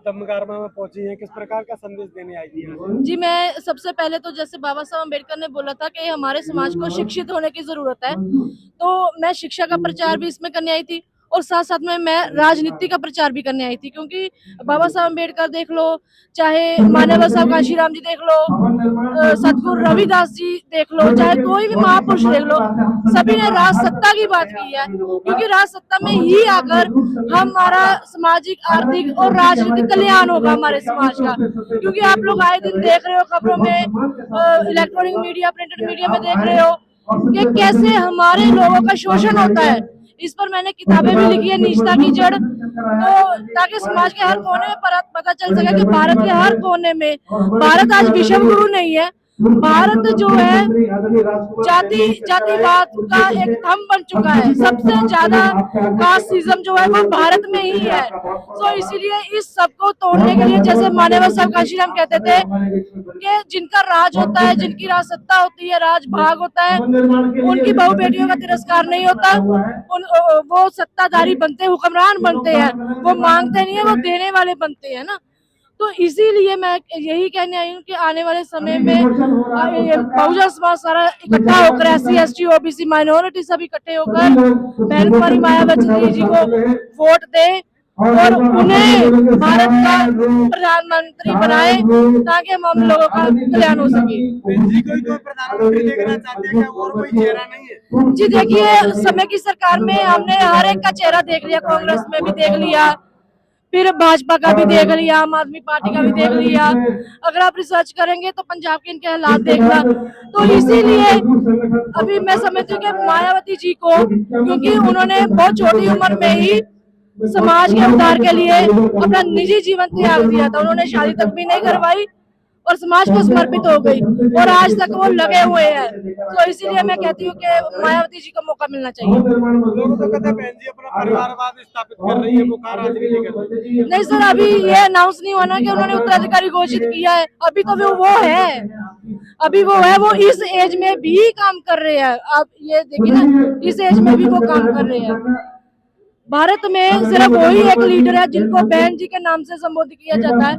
स्तंभ गारमा में पहुंची हैं, किस प्रकार का संदेश देने आई थी यहाँ? जी, मैं सबसे पहले तो जैसे बाबा साहब अम्बेडकर ने बोला था कि हमारे समाज को शिक्षित होने की जरूरत है, तो मैं शिक्षा का प्रचार भी इसमें करने आई थी और साथ साथ में मैं राजनीति का प्रचार भी करने आई थी, क्योंकि बाबा साहब अम्बेडकर देख लो, चाहे मानव साहब काशीराम जी देख लो, सतगुरु रविदास जी देख लो, चाहे कोई भी महापुरुष देख लो, सभी ने राज सत्ता की बात की है, क्योंकि राज सत्ता में ही आकर हमारा सामाजिक, आर्थिक और राजनीतिक कल्याण होगा हमारे समाज का। क्योंकि आप लोग आए दिन देख रहे हो खबरों में, इलेक्ट्रॉनिक मीडिया, प्रिंटेड मीडिया में देख रहे हो कि कैसे हमारे लोगों का शोषण होता है। इस पर मैंने किताबें भी लिखी है, नीचता की जड़, तो ताकि समाज के हर कोने में पता चल सके कि भारत के हर कोने में भारत आज विश्व गुरु नहीं है, भारत जो है जातिवाद का एक थंब बन चुका है। सबसे ज्यादा कास्टिज्म जो है वो भारत में ही है। तो इसीलिए इस सब को तोड़ने के लिए, जैसे मानव साहब काशीराम कहते थे कि जिनका राज होता है, जिनकी राज सत्ता होती है, राज भाग होता है, उनकी बहु बेटियों का तिरस्कार नहीं होता। वो सत्ताधारी बनते, हुक्मरान बनते हैं, वो मांगते नहीं है, वो देने वाले बनते हैं ना। तो इसीलिए मैं यही कहने आई हूँ कि आने वाले समय में बहुजन समाज सारा इकट्ठा होकर, SC ST OBC माइनॉरिटी सब इकट्ठे होकर बहन कुमारी मायावती जी को वोट दे और उन्हें भारत का प्रधानमंत्री बनाए, ताकि हम लोगों का कल्याण हो सके। जी कोई तो प्रधानमंत्री देखना चाहते हैं, क्या और कोई चेहरा नहीं है? जी देखिए, समय की सरकार में हमने हर एक का चेहरा देख लिया, कांग्रेस में भी देख लिया, फिर भाजपा का भी देख लिया, आम आदमी पार्टी का भी देख लिया। अगर आप रिसर्च करेंगे तो पंजाब के इनके हालात देखना। तो इसीलिए अभी मैं समझती हूँ कि मायावती जी को, क्योंकि उन्होंने बहुत छोटी उम्र में ही समाज के उद्धार के लिए अपना निजी जीवन त्याग दिया था। उन्होंने शादी तक भी नहीं करवाई और समाज को समर्पित हो गई, और आज तक वो लगे हुए हैं। तो इसीलिए मैं कहती हूँ कि मायावती जी को मौका मिलना चाहिए। लोग तो कहते हैं बहन जी अपना परिवारवाद स्थापित कर रही है, वो कहाँ राजनीति कर रही है? नहीं सर, अभी ये अनाउंस नहीं हुआ ना कि उन्होंने उत्तराधिकारी घोषित किया है। अभी तो वो है, अभी वो है, वो इस एज में भी काम कर रहे हैं। आप ये देखिए ना, इस एज में भी वो काम कर रहे हैं। भारत में सिर्फ वही एक लीडर है जिनको बहन जी के नाम से संबोधित किया जाता है,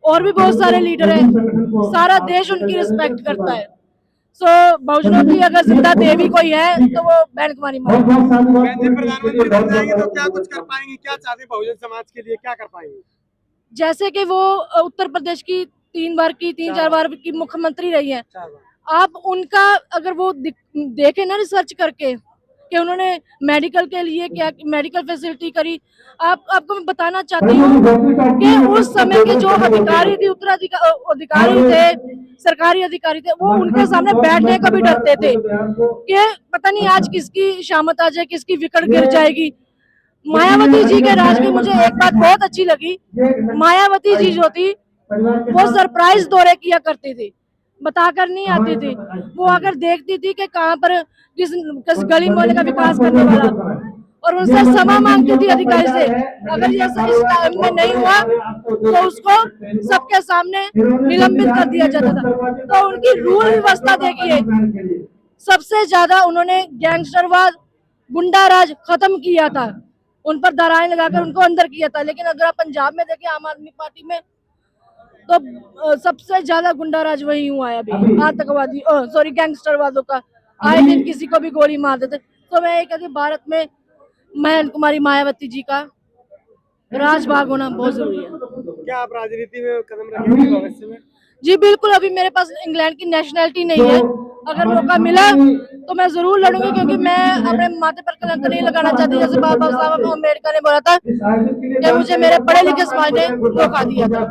और भी बहुत सारे लीडर हैं, सारा देश उनकी रिस्पेक्ट करता है। सो बहुजनों की अगर जिंदा देवी कोई है तो वो बहन कुमारी माँ। बहन जी प्रधानमंत्री बन जाएंगे तो क्या कुछ कर पाएंगे, क्या चाहते हैं बहुजन समाज के लिए, क्या कर पाएंगे? जैसे कि वो उत्तर प्रदेश की 3 4 बार की मुख्यमंत्री रही है। आप उनका अगर वो देखे ना, रिसर्च करके कि उन्होंने मेडिकल के लिए क्या मेडिकल फैसिलिटी करी। आपको मैं बताना चाहती हूँ कि उस समय के जो अधिकारी थे, अधिकारी थे, सरकारी अधिकारी थे, वो उनके सामने बैठने का भी डरते थे कि पता नहीं आज किसकी शामत आ जाए, किसकी विकट गिर जाएगी। मायावती जी के राज में मुझे एक बात बहुत अच्छी लगी, मायावती जी जो थी वो सरप्राइज दौरे किया करती थी, बताकर नहीं आती थी। वो आकर देखती थी कि कहाँ पर किस गली मोहल्ले का विकास करने वाला, और उनसे क्षमा मांगती थी अधिकारी से। अगर ये इस टाइम में नहीं हुआ तो उसको सबके सामने निलंबित कर दिया जाता था। तो उनकी रूल व्यवस्था देखिए, सबसे ज्यादा उन्होंने गैंगस्टरवाद, गुंडा राज खत्म किया था, उन पर धाराएं लगाकर उनको अंदर किया था। लेकिन अगर आप पंजाब में देखें, आम आदमी पार्टी में, तो सबसे ज्यादा गुंडा राज वही हुआ है अभी, आतंकवादी सॉरी गैंगस्टरवादों का। आए दिन किसी को भी गोली मार देते। तो मैं ये कहती हूँ, भारत में बहन कुमारी मायावती जी का राजभाग होना बहुत जरूरी है। क्या आप राजनीति में कदम रखेंगे भविष्य में? जी बिल्कुल, अभी मेरे पास इंग्लैंड की नेशनैलिटी नहीं है, अगर मौका मिला तो मैं जरूर लड़ूंगी, क्योंकि मैं अपने माथे पर कलंक नहीं लगाना चाहती। जैसे बाबा साहब अम्बेडकर ने बोला था कि मुझे मेरे पढ़े लिखे समाज ने धोखा दिया था।